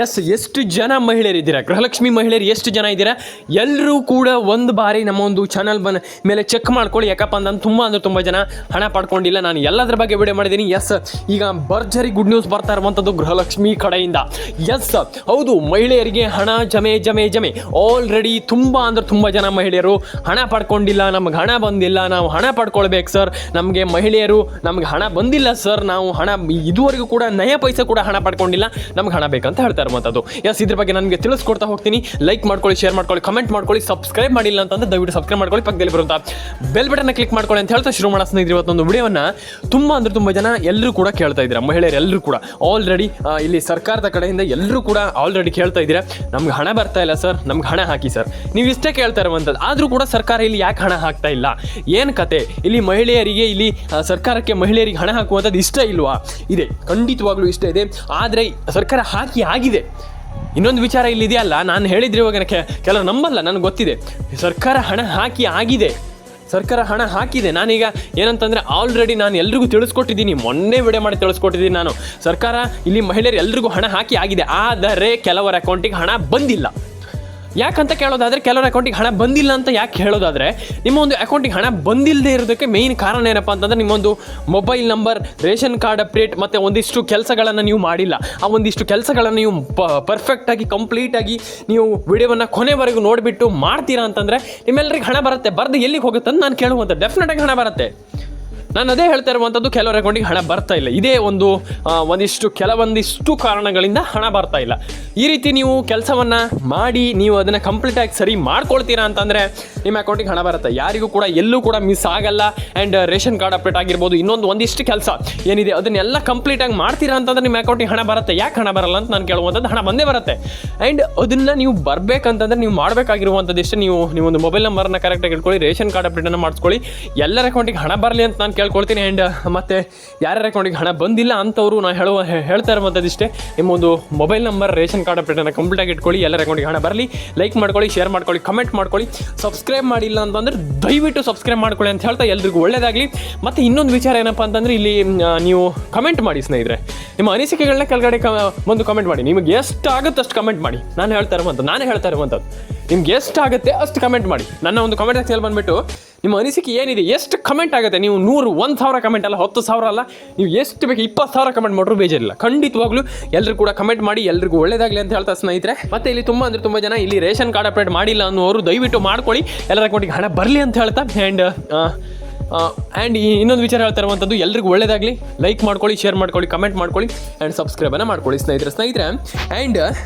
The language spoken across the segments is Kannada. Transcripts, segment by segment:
ಎಷ್ಟು ಜನ ಮಹಿಳೆಯರಿದ್ದೀರಾ, ಗೃಹಲಕ್ಷ್ಮಿ ಮಹಿಳೆಯರು ಎಷ್ಟು ಜನ ಇದ್ದೀರಾ, ಎಲ್ಲರೂ ಕೂಡ ಒಂದು ಬಾರಿ ನಮ್ಮ ಒಂದು ಚಾನಲ್ ಮೇಲೆ ಚೆಕ್ ಮಾಡ್ಕೊಳ್ಳಿ. ಯಾಕಪ್ಪ ಅಂತಂದು ತುಂಬ ಜನ ಹಣ ಪಡ್ಕೊಂಡಿಲ್ಲ. ನಾನು ಎಲ್ಲದ್ರ ಬಗ್ಗೆ ವಿಡಿಯೋ ಮಾಡಿದ್ದೀನಿ. ಈಗ ಭರ್ಜರಿ ಗುಡ್ ನ್ಯೂಸ್ ಬರ್ತಾ ಇರುವಂಥದ್ದು ಗೃಹಲಕ್ಷ್ಮಿ ಕಡೆಯಿಂದ. ಹೌದು, ಮಹಿಳೆಯರಿಗೆ ಹಣ ಜಮೆ ಆಲ್ರೆಡಿ ತುಂಬ ಜನ ಮಹಿಳೆಯರು ಹಣ ಪಡ್ಕೊಂಡಿಲ್ಲ. ನಮ್ಗೆ ಹಣ ಬಂದಿಲ್ಲ, ನಾವು ಹಣ ಪಡ್ಕೊಳ್ಬೇಕು ಸರ್, ನಮ್ಗೆ ಹಣ ಬಂದಿಲ್ಲ ಸರ್, ನಾವು ಹಣ ಇದುವರೆಗೂ ಕೂಡ ನಯ ಪೈಸೆ ಕೂಡ ಹಣ ಪಡ್ಕೊಂಡಿಲ್ಲ, ನಮ್ಗೆ ಹಣ ಬೇಕಂತ ಹೇಳ್ತಾ ಇರುವಂಥದ್ದು. ಇದ್ರ ಬಗ್ಗೆ ನನಗೆ ತಿಳಿಸ್ಕೊಡ್ತಾ ಹೋಗ್ತೀನಿ. ಲೈಕ್ ಮಾಡ್ಕೊಳ್ಳಿ, ಶೇರ್ ಮಾಡ್ಕೊಳ್ಳಿ, ಕಮೆಂಟ್ ಮಾಡ್ಕೊಳ್ಳಿ. ಸಬ್ಸ್ಕ್ರೈಬ್ ಮಾಡಿಲ್ಲ ಅಂತಂದ್ರೆ ದಯವಿಟ್ಟು ಸಬ್ಸ್ಕ್ರೈಬ್ ಮಾಡ್ಕೊಳ್ಳಿ, ಪಕ್ಕದಲ್ಲಿ ಬರುವಂಥ ಬೆಲ್ ಬಟನ್ನ ಕ್ಲಿಕ್ ಮಾಡ್ಕೊಳ್ಳಿ ಅಂತ ಹೇಳ್ತಾ ಶುರು ಮಾಡೋಣ ಸ್ನೇಹಿತರೆ. ಇವತ್ತೊಂದು ವಿಡಿಯೋವನ್ನು ತುಂಬ ಜನ ಎಲ್ಲರೂ ಕೂಡ ಕೇಳ್ತಾ ಇದ್ದೀರಾ, ಮಹಿಳೆಯರು ಎಲ್ಲರೂ ಕೂಡ ಆಲ್ರೆಡಿ ಇಲ್ಲಿ ಸರ್ಕಾರದ ಕಡೆಯಿಂದ ಎಲ್ಲರೂ ಕೂಡ ಆಲ್ರೆಡಿ ಕೇಳ್ತಾ ಇದ್ದೀರಾ, ನಮ್ಗೆ ಹಣ ಬರ್ತಾ ಇಲ್ಲ ಸರ್, ನಮ್ಗೆ ಹಣ ಹಾಕಿ ಸರ್. ನೀವು ಇಷ್ಟೇ ಕೇಳ್ತಾ ಇರುವಂಥದ್ದು. ಆದರೂ ಕೂಡ ಸರ್ಕಾರ ಇಲ್ಲಿ ಯಾಕೆ ಹಣ ಹಾಕ್ತಾ ಇಲ್ಲ, ಏನು ಕತೆ? ಇಲ್ಲಿ ಮಹಿಳೆಯರಿಗೆ, ಇಲ್ಲಿ ಸರ್ಕಾರಕ್ಕೆ ಮಹಿಳೆಯರಿಗೆ ಹಣ ಹಾಕುವಂಥದ್ದು ಇಷ್ಟ ಇಲ್ವಾ? ಇದೆ, ಖಂಡಿತವಾಗ್ಲೂ ಇಷ್ಟ ಇದೆ. ಆದರೆ ಸರ್ಕಾರ ಹಾಕಿ ಆಗಿದೆ. ಇನ್ನೊಂದು ವಿಚಾರ ಇಲ್ಲಿದೆಯಲ್ಲ, ನಾನು ಹೇಳಿದ್ರೆ ಇವಾಗ ಕೆಲವು ನಂಬಲ್ಲ, ನನಗೆ ಗೊತ್ತಿದೆ. ಸರ್ಕಾರ ಹಣ ಹಾಕಿದೆ. ನಾನೀಗ ಏನಂತಂದರೆ ಆಲ್ರೆಡಿ ನಾನು ಎಲ್ರಿಗೂ ತಿಳಿಸ್ಕೊಟ್ಟಿದ್ದೀನಿ, ಮೊನ್ನೆ ವಿಡಿಯೋ ಮಾಡಿ ತಿಳಿಸ್ಕೊಟ್ಟಿದ್ದೀನಿ ನಾನು. ಸರ್ಕಾರ ಇಲ್ಲಿ ಮಹಿಳೆಯರು ಎಲ್ರಿಗೂ ಹಣ ಹಾಕಿ ಆಗಿದೆ, ಆದರೆ ಕೆಲವರ ಅಕೌಂಟಿಗೆ ಹಣ ಬಂದಿಲ್ಲ. ಯಾಕಂತ ಕೇಳೋದಾದರೆ, ಕೆಲವರ ಅಕೌಂಟಿಗೆ ಹಣ ಬಂದಿಲ್ಲ ಅಂತ ಯಾಕೆ ಹೇಳೋದಾದರೆ, ನಿಮ್ಮ ಒಂದು ಅಕೌಂಟಿಗೆ ಹಣ ಬಂದಿಲ್ಲದೆ ಇರೋದಕ್ಕೆ ಮೇಯ್ನ್ ಕಾರಣ ಏನಪ್ಪ ಅಂತಂದರೆ, ನಿಮ್ಮೊಂದು mobile number, ration card update ಮತ್ತು ಒಂದಿಷ್ಟು ಕೆಲಸಗಳನ್ನು ನೀವು ಮಾಡಿಲ್ಲ. ಆ ಒಂದಿಷ್ಟು ಕೆಲಸಗಳನ್ನು ನೀವು ಪರ್ಫೆಕ್ಟಾಗಿ, ಕಂಪ್ಲೀಟಾಗಿ ನೀವು ವಿಡಿಯೋವನ್ನು ಕೊನೆವರೆಗೂ ನೋಡಿಬಿಟ್ಟು ಮಾಡ್ತೀರಾ ಅಂತಂದರೆ ನಿಮ್ಮೆಲ್ಲರಿಗೆ ಹಣ ಬರುತ್ತೆ. ಬರೆದು ಎಲ್ಲಿಗೆ ಹೋಗುತ್ತೆ ಅಂತ ನಾನು ಕೇಳುವಂಥ, ಡೆಫಿನೆಟಾಗಿ ಹಣ ಬರುತ್ತೆ. ನಾನು ಅದೇ ಹೇಳ್ತಾ ಇರುವಂಥದ್ದು, ಕೆಲವರ ಅಕೌಂಟಿಗೆ ಹಣ ಬರ್ತಾ ಇಲ್ಲ. ಇದೇ ಕೆಲವೊಂದಿಷ್ಟು ಕಾರಣಗಳಿಂದ ಹಣ ಬರ್ತಾ ಇಲ್ಲ. ಈ ರೀತಿ ನೀವು ಕೆಲಸವನ್ನು ಮಾಡಿ ನೀವು ಅದನ್ನು ಕಂಪ್ಲೀಟಾಗಿ ಸರಿ ಮಾಡ್ಕೊಳ್ತೀರಾ ಅಂತಂದರೆ ನಿಮ್ಮ ಅಕೌಂಟಿಗೆ ಹಣ ಬರುತ್ತೆ. ಯಾರಿಗೂ ಕೂಡ ಎಲ್ಲೂ ಕೂಡ ಮಿಸ್ ಆಗಲ್ಲ. ಆ್ಯಂಡ್ ರೇಷನ್ ಕಾರ್ಡ್ ಅಪ್ಡೇಟ್ ಆಗಿರ್ಬೋದು, ಒಂದಿಷ್ಟು ಕೆಲಸ ಏನಿದೆ ಅದನ್ನೆಲ್ಲ ಕಂಪ್ಲೀಟಾಗಿ ಮಾಡ್ತೀರಾ ಅಂತಂದ್ರೆ ನಿಮ್ಮ ಅಕೌಂಟಿಗೆ ಹಣ ಬರುತ್ತೆ. ಯಾಕೆ ಹಣ ಬರಲ್ಲ ಅಂತ ನಾನು ಕೇಳುವಂಥದ್ದು, ಹಣ ಬಂದೇ ಬರುತ್ತೆ. ಆ್ಯಂಡ್ ಅದನ್ನು ನೀವು ಬರಬೇಕಂತಂದ್ರೆ ನೀವು ಮಾಡಬೇಕಾಗಿರುವಂಥದ್ದು ಇಷ್ಟೇ, ನೀವೊಂದು ಮೊಬೈಲ್ ನಂಬರ್ನ ಕರೆಕ್ಟಾಗಿ ಇಟ್ಕೊಳ್ಳಿ, ರೇಷನ್ ಕಾರ್ಡ್ ಅಪ್ಡೇಟನ್ನು ಮಾಡಿಸ್ಕೊಳ್ಳಿ, ಎಲ್ಲರ ಅಕೌಂಟಿಗೆ ಹಣ ಬರಲಿ ಅಂತ ನಾನು ಕೇಳ್ಕೊಳ್ತೀನಿ. ಆ್ಯಂಡ್ ಮತ್ತು ಯಾರ್ಯಾರ ಅಕೌಂಟಿಗೆ ಹಣ ಬಂದಿಲ್ಲ ಅಂಥವ್ರು ನಾನು ಹೇಳ್ತಾ ಇರುವಂಥದ್ದು ಇಷ್ಟೇ, ನಿಮ್ಮೊಂದು ಮೊಬೈಲ್ ನಂಬರ್, ರೇಷನ್ ಕಾರ್ಡ್ ಅಪ್ಡೇಟನ್ನು ಕಂಪ್ಲೀಟಾಗಿ ಇಟ್ಕೊಳ್ಳಿ, ಎಲ್ಲರ ಅಕೌಂಟಿಗೆ ಹಣ ಬರಲಿ. ಲೈಕ್ ಮಾಡ್ಕೊಳ್ಳಿ, ಶೇರ್ ಮಾಡ್ಕೊಳ್ಳಿ, ಕಮೆಂಟ್ ಮಾಡ್ಕೊಳ್ಳಿ. ಸಬ್ಸ್ಕ್ರೈಬ್ ಮಾಡಿಲ್ಲ ಅಂತಂದರೆ ದಯವಿಟ್ಟು ಸಬ್ಸ್ಕ್ರೈಬ್ ಮಾಡ್ಕೊಳ್ಳಿ ಅಂತ ಹೇಳ್ತಾ ಎಲ್ರಿಗೂ ಒಳ್ಳೆಯದಾಗಲಿ. ಮತ್ತು ಇನ್ನೊಂದು ವಿಚಾರ ಏನಪ್ಪ ಅಂತಂದರೆ, ಇಲ್ಲಿ ನೀವು ಕಮೆಂಟ್ ಮಾಡಿ ಸ್ನೇಹಿತರೆ, ನಿಮ್ಮ ಅನಿಸಿಕೆಗಳನ್ನ ಕೆಳಗಡೆ ಒಂದು ಕಮೆಂಟ್ ಮಾಡಿ. ನಿಮಗೆ ಎಷ್ಟು ಆಗುತ್ತೆ ಅಷ್ಟು ಕಮೆಂಟ್ ಮಾಡಿ. ನಾನೇ ಹೇಳ್ತಾ ಇರುವಂಥದ್ದು ನಿಮ್ಗೆ ಎಷ್ಟು ಆಗುತ್ತೆ ಅಷ್ಟು ಕಮೆಂಟ್ ಮಾಡಿ. ನನ್ನ ಒಂದು ಕಮೆಂಟ್ ಸೆಕ್ಷನ್ ಬಂದುಬಿಟ್ಟು ನಿಮ್ಮ ಅನಿಸಿಕೆ ಏನಿದೆ, ಎಷ್ಟು ಕಮೆಂಟ್ ಆಗುತ್ತೆ, ನೀವು 100, 1000 ಕಮೆಂಟ್ ಅಲ್ಲ, 10,000 ಅಲ್ಲ, ನೀವು ಎಷ್ಟು ಬೇಕು 20,000 ಕಮೆಂಟ್ ಮಾಡಿದ್ರು ಬೇಜಾರಿಲ್ಲ. ಖಂಡಿತವಾಗ್ಲೂ ಎಲ್ಲರೂ ಕೂಡ ಕಮೆಂಟ್ ಮಾಡಿ, ಎಲ್ರಿಗೂ ಒಳ್ಳೆಯದಾಗಲಿ ಅಂತ ಹೇಳ್ತಾ ಸ್ನೇಹಿತರೆ. ಮತ್ತು ಇಲ್ಲಿ ತುಂಬ ಜನ ಇಲ್ಲಿ ರೇಷನ್ ಕಾರ್ಡ್ ಅಪ್ಡೇಟ್ ಮಾಡಿಲ್ಲ ಅನ್ನೋರು ದಯವಿಟ್ಟು ಮಾಡ್ಕೊಳ್ಳಿ, ಎಲ್ಲರ ಅಕೌಂಟಿಗೆ ಹಣ ಬರಲಿ ಅಂತ ಹೇಳ್ತಾ. ಆ್ಯಂಡ್ ಇನ್ನೊಂದು ವಿಚಾರ ಹೇಳ್ತಾ ಇರುವಂಥದ್ದು, ಎಲ್ರಿಗೂ ಒಳ್ಳೆಯದಾಗಲಿ. ಲೈಕ್ ಮಾಡ್ಕೊಳ್ಳಿ, ಶೇರ್ ಮಾಡ್ಕೊಳ್ಳಿ, ಕಮೆಂಟ್ ಮಾಡ್ಕೊಳ್ಳಿ, ಆ್ಯಂಡ್ ಸಬ್ಸ್ಕ್ರೈಬನ್ನು ಮಾಡ್ಕೊಳ್ಳಿ ಸ್ನೇಹಿತರೆ. ಆ್ಯಂಡ್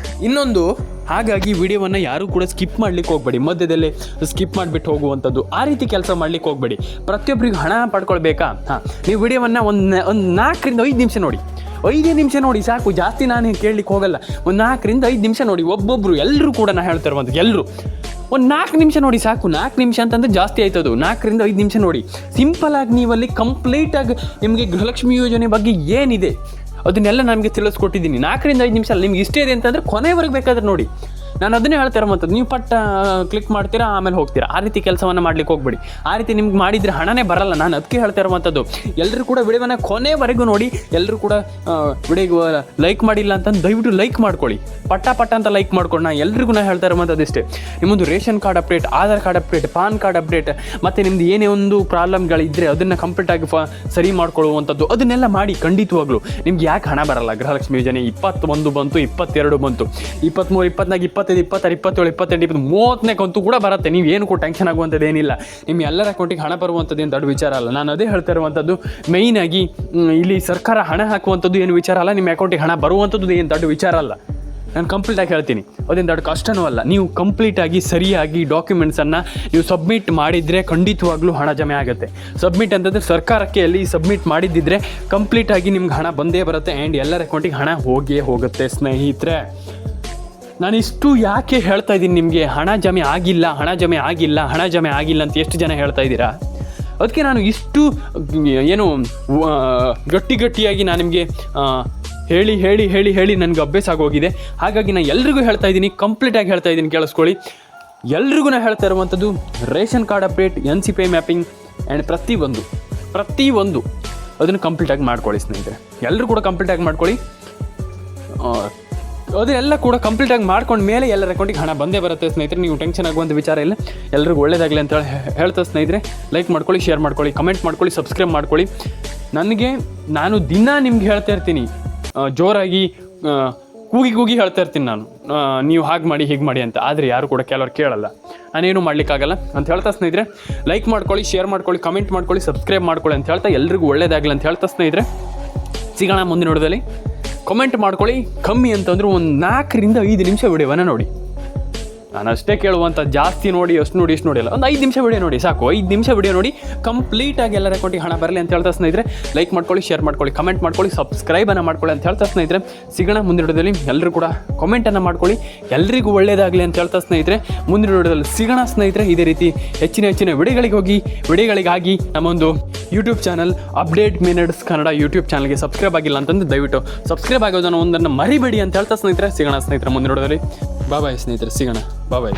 ಇನ್ನೊಂದು, ಹಾಗಾಗಿ ವಿಡಿಯೋವನ್ನು ಯಾರೂ ಕೂಡ ಸ್ಕಿಪ್ ಮಾಡ್ಲಿಕ್ಕೆ ಹೋಗಬೇಡಿ, ಮಧ್ಯದಲ್ಲೇ ಸ್ಕಿಪ್ ಮಾಡಿಬಿಟ್ಟು ಹೋಗುವಂಥದ್ದು, ಆ ರೀತಿ ಕೆಲಸ ಮಾಡ್ಲಿಕ್ಕೆ ಹೋಗಬೇಡಿ. ಪ್ರತಿಯೊಬ್ಬರಿಗೆ ಹಣ ಪಡ್ಕೊಳ್ಬೇಕಾ? ನೀವು ವಿಡಿಯೋವನ್ನು ಒಂದು 4 ರಿಂದ 5 ನಿಮಿಷ ನೋಡಿ, 5 ನಿಮಿಷ ನೋಡಿ ಸಾಕು, ಜಾಸ್ತಿ ನಾನು ಕೇಳಲಿಕ್ಕೆ ಹೋಗಲ್ಲ. ಒಂದು 4 ರಿಂದ 5 ನಿಮಿಷ ನೋಡಿ, ಒಬ್ಬೊಬ್ಬರು ಎಲ್ಲರೂ ಕೂಡ ನಾನು ಹೇಳ್ತಾ ಇರುವಂಥದ್ದು, ಎಲ್ಲರೂ ಒಂದು 4 ನಿಮಿಷ ನೋಡಿ ಸಾಕು. 4 ನಿಮಿಷ ಅಂತಂದರೆ ಜಾಸ್ತಿ ಆಯ್ತದು. 4 ರಿಂದ 5 ನಿಮಿಷ ನೋಡಿ, ಸಿಂಪಲಾಗಿ ನೀವಲ್ಲಿ ಕಂಪ್ಲೀಟಾಗಿ ನಿಮಗೆ ಗೃಹಲಕ್ಷ್ಮಿ ಯೋಜನೆ ಬಗ್ಗೆ ಏನಿದೆ ಅದನ್ನೆಲ್ಲ ನನಗೆ ತಿಳಿಸ್ಕೊಟ್ಟಿದ್ದೀನಿ. 4 ರಿಂದ 5 ನಿಮಿಷ ಅಲ್ಲ, ನಿಮ್ಗೆ ಇಷ್ಟೇ ಇದೆ ಅಂತಂದರೆ ಕೊನೆವರೆಗೆ ಬೇಕಾದ್ರೆ ನೋಡಿ. ನಾನು ಅದನ್ನೇ ಹೇಳ್ತಾ ಇರೋವಂಥದ್ದು, ನೀವು ಕ್ಲಿಕ್ ಮಾಡ್ತೀರಾ ಆಮೇಲೆ ಹೋಗ್ತೀರಾ, ಆ ರೀತಿ ಕೆಲಸವನ್ನು ಮಾಡ್ಲಿಕ್ಕೆ ಹೋಗ್ಬೇಡಿ. ಆ ರೀತಿ ನಿಮ್ಗೆ ಮಾಡಿದರೆ ಹಣನೇ ಬರಲ್ಲ. ನಾನು ಅದಕ್ಕೆ ಹೇಳ್ತಾ ಇರುವಂಥದ್ದು, ಎಲ್ಲರೂ ಕೂಡ ವಿಡಿಯೋವನ್ನು ಕೊನೆವರೆಗೂ ನೋಡಿ. ಎಲ್ಲರೂ ಕೂಡ ವಿಡಿಯೋಗೆ ಲೈಕ್ ಮಾಡಿಲ್ಲ ಅಂತಂದು ದಯವಿಟ್ಟು ಲೈಕ್ ಮಾಡ್ಕೊಳ್ಳಿ, ಪಟ್ಟ ಅಂತ ಲೈಕ್ ಮಾಡ್ಕೊಂಡು. ನಾನು ಎಲ್ರಿಗೂ ಹೇಳ್ತಾ ಇರುವಂಥದ್ದು ಇಷ್ಟೇ, ನಿಮ್ಮೊಂದು ration card update, Aadhaar card update, PAN card update, ಮತ್ತು ನಿಮ್ಮದು ಏನೇ ಒಂದು ಪ್ರಾಬ್ಲಮ್ಗಳಿದ್ದರೆ ಅದನ್ನು ಕಂಪ್ಲೀಟಾಗಿ ಸರಿ ಮಾಡ್ಕೊಳ್ಳುವಂಥದ್ದು, ಅದನ್ನೆಲ್ಲ ಮಾಡಿ. ಖಂಡಿತವಾಗ್ಲೂ ನಿಮ್ಗೆ ಯಾಕೆ ಹಣ ಬರಲ್ಲ? ಗೃಹಲಕ್ಷ್ಮಿ ಯೋಜನೆ 21 ಬಂತು, 22 ಬಂತು, 23, 24, 25, 26, 27, 28, 30ನೇ ಕಂತು ಕೂಡ ಬರುತ್ತೆ. ನೀವು ಏನು ಕೂಡ ಟೆನ್ಷನ್ ಆಗುವಂಥದ್ದು ಏನಿಲ್ಲ. ನಿಮ್ಮ ಎಲ್ಲರ ಅಕೌಂಟಿಗೆ ಹಣ ಬರುವಂಥದ್ದು ಏನು ದೊಡ್ಡ ವಿಚಾರ ಅಲ್ಲ. ನಾನು ಅದೇ ಹೇಳ್ತಾ ಇರುವಂಥದ್ದು, ಮೇಯ್ನಾಗಿ ಇಲ್ಲಿ ಸರ್ಕಾರ ಹಣ ಹಾಕುವಂಥದ್ದು ಏನು ವಿಚಾರ ಅಲ್ಲ, ನಿಮ್ಮ ಅಕೌಂಟಿಗೆ ಹಣ ಬರುವಂಥದ್ದು ಏನು ದೊಡ್ಡ ವಿಚಾರ ಅಲ್ಲ. ನಾನು ಕಂಪ್ಲೀಟಾಗಿ ಹೇಳ್ತೀನಿ, ಅದೇನು ದೊಡ್ಡ ಕಷ್ಟನೂ ಅಲ್ಲ. ನೀವು ಕಂಪ್ಲೀಟಾಗಿ ಸರಿಯಾಗಿ ಡಾಕ್ಯುಮೆಂಟ್ಸನ್ನು ನೀವು ಸಬ್ಮಿಟ್ ಮಾಡಿದರೆ ಖಂಡಿತವಾಗ್ಲೂ ಹಣ ಜಮೆ ಆಗುತ್ತೆ. ಸಬ್ಮಿಟ್ ಅಂತಂದರೆ ಸರ್ಕಾರಕ್ಕೆ ಅಲ್ಲಿ ಸಬ್ಮಿಟ್ ಮಾಡಿದ್ದಿದ್ರೆ ಕಂಪ್ಲೀಟಾಗಿ ನಿಮ್ಗೆ ಹಣ ಬಂದೇ ಬರುತ್ತೆ. ಆ್ಯಂಡ್ ಎಲ್ಲರ ಅಕೌಂಟಿಗೆ ಹಣ ಹೋಗುತ್ತೆ ಸ್ನೇಹಿತರೆ. ನಾನು ಇಷ್ಟು ಯಾಕೆ ಹೇಳ್ತಾ ಇದ್ದೀನಿ ನಿಮಗೆ, ಹಣ ಜಮೆ ಆಗಿಲ್ಲ ಅಂತ ಎಷ್ಟು ಜನ ಹೇಳ್ತಾ ಇದ್ದೀರಾ? ಅದಕ್ಕೆ ನಾನು ಇಷ್ಟು ಗಟ್ಟಿಯಾಗಿ ನಾನು ನಿಮಗೆ ಹೇಳಿ ನನಗೆ ಅಭ್ಯಾಸ ಆಗೋಗಿದೆ. ಹಾಗಾಗಿ ನಾನು ಎಲ್ರಿಗೂ ಹೇಳ್ತಾ ಇದ್ದೀನಿ, ಕಂಪ್ಲೀಟಾಗಿ ಹೇಳ್ತಾ ಇದ್ದೀನಿ, ಕೇಳಿಸ್ಕೊಳ್ಳಿ. ಎಲ್ರಿಗೂ ನಾನು ಹೇಳ್ತಾ ಇರುವಂಥದ್ದು, ration card update, NCPI mapping and ಪ್ರತಿಯೊಂದು ಅದನ್ನು ಕಂಪ್ಲೀಟಾಗಿ ಮಾಡ್ಕೊಳ್ಳಿ ಸ್ನೇಹಿತರೆ. ಎಲ್ಲರೂ ಕೂಡ ಕಂಪ್ಲೀಟಾಗಿ ಮಾಡ್ಕೊಳ್ಳಿ. ಅದನ್ನೆಲ್ಲ ಕೂಡ ಕಂಪ್ಲೀಟಾಗಿ ಮಾಡ್ಕೊಂಡು ಮೇಲೆ ಎಲ್ಲರ ಅಕೌಂಟಿಗೆ ಹಣ ಬಂದೇ ಬರುತ್ತೆ ಸ್ನೇಹಿತರೆ. ನೀವು ಟೆನ್ಷನ್ ಆಗುವಂಥ ವಿಚಾರ ಇಲ್ಲ. ಎಲ್ರಿಗೂ ಒಳ್ಳೇದಾಗಲಿ ಅಂತ ಹೇಳ್ತಾ ಸ್ನೇಹಿತರೆ, ಲೈಕ್ ಮಾಡ್ಕೊಳ್ಳಿ, ಶೇರ್ ಮಾಡ್ಕೊಳ್ಳಿ, ಕಮೆಂಟ್ ಮಾಡ್ಕೊಳ್ಳಿ, ಸಬ್ಸ್ಕ್ರೈಬ್ ಮಾಡ್ಕೊಳ್ಳಿ. ನಾನು ದಿನ ನಿಮ್ಗೆ ಹೇಳ್ತಾ ಇರ್ತೀನಿ, ಜೋರಾಗಿ ಕೂಗಿ ಹೇಳ್ತಾ ಇರ್ತೀನಿ ನಾನು, ನೀವು ಹಾಗೆ ಮಾಡಿ ಹೀಗೆ ಮಾಡಿ ಅಂತ. ಆದರೆ ಯಾರು ಕೂಡ ಕೆಲವ್ರು ಕೇಳಲ್ಲ, ನಾನೇನು ಮಾಡಲಿಕ್ಕಾಗಲ್ಲ ಅಂತ ಹೇಳ್ತಾ ಸ್ನೇಹಿತರೆ, ಲೈಕ್ ಮಾಡ್ಕೊಳ್ಳಿ, ಶೇರ್ ಮಾಡ್ಕೊಳ್ಳಿ, ಕಮೆಂಟ್ ಮಾಡ್ಕೊಳ್ಳಿ, ಸಬ್ಸ್ಕ್ರೈಬ್ ಮಾಡ್ಕೊಳ್ಳಿ ಅಂತ ಹೇಳ್ತಾ ಎಲ್ರಿಗೂ ಒಳ್ಳೇದಾಗಲಿ ಅಂತ ಹೇಳ್ತಾ ಸ್ನೇಹಿತರೆ, ಸಿಗೋಣ ಮುಂದಿನ ನೋಡೋದಲ್ಲಿ. ಕಮೆಂಟ್ ಮಾಡ್ಕೊಳ್ಳಿ. ಕಮ್ಮಿ ಅಂತಂದ್ರೆ ಒಂದು 4 ರಿಂದ 5 ನಿಮಿಷ ವಿಡಿಯೋವನ್ನು ನೋಡಿ. ನಾನು ಅಷ್ಟೇ ಕೇಳುವಂಥ ಜಾಸ್ತಿ ನೋಡಿ ಅಷ್ಟು ನೋಡಿ ಇಷ್ಟು ನೋಡಿಲ್ಲ, ಒಂದು 5 ನಿಮಿಷ ವಿಡಿಯೋ ನೋಡಿ ಸಾಕು. 5 ನಿಮಿಷ ವಿಡಿಯೋ ನೋಡಿ ಕಂಪ್ಲೀಟಾಗಿ ಎಲ್ಲರ ಅಕೌಂಟಿಗೆ ಹಣ ಬರಲಿ ಅಂತ ಹೇಳ್ತಾ ಸ್ನೇಹಿತರೆ, ಲೈಕ್ ಮಾಡ್ಕೊಳ್ಳಿ, ಶೇರ್ ಮಾಡ್ಕೊಳ್ಳಿ, ಕಮೆಂಟ್ ಮಾಡ್ಕೊಳ್ಳಿ, ಸಬ್ಸ್ಕ್ರೈಬನ್ನು ಮಾಡ್ಕೊಳ್ಳಿ ಅಂತ ಹೇಳ್ತಾ ಸ್ನೇಹಿತರೆ, ಸಿಗೋಣ ಮುಂದಿನ ವಿಡಿಯೋದಲ್ಲಿ. ಎಲ್ಲರೂ ಕೂಡ ಕಮೆಂಟನ್ನು ಮಾಡ್ಕೊಳ್ಳಿ, ಎಲ್ರಿಗೂ ಒಳ್ಳೇದಾಗಲಿ ಅಂತ ಹೇಳ್ತಾ ಸ್ನೇಹಿತರೆ, ಮುಂದಿನ ವಿಡಿಯೋದಲ್ಲಿ ಸಿಗೋಣ ಸ್ನೇಹಿತರೆ. ಇದೇ ರೀತಿ ಹೆಚ್ಚಿನ ವಿಡಿಯೋಗಳಿಗಾಗಿ ನಮ್ಮೊಂದು YouTube channel update minutes Kannada YouTube ಚಾನಲ್ಗೆ ಸಬ್ಸ್ಕ್ರೈಬ್ ಆಗಿಲ್ಲ ಅಂತಂದು ದಯವಿಟ್ಟು ಸಬ್ಸ್ಕ್ರೈಬ್ ಆಗೋದನ್ನು ಒಂದನ್ನು ಮರಿಬೇಡಿ ಅಂತ ಹೇಳ್ತಾ ಸ್ನೇಹಿತರೆ, ಸಿಗೋಣ ಸ್ನೇಹಿತರೆ ಮುಂದಿನ ವಿಡಿಯೋದಲ್ಲಿ. ಬಾಯ್ ಸ್ನೇಹಿತರೆ, ಸಿಗೋಣ. ಬಾಯ್.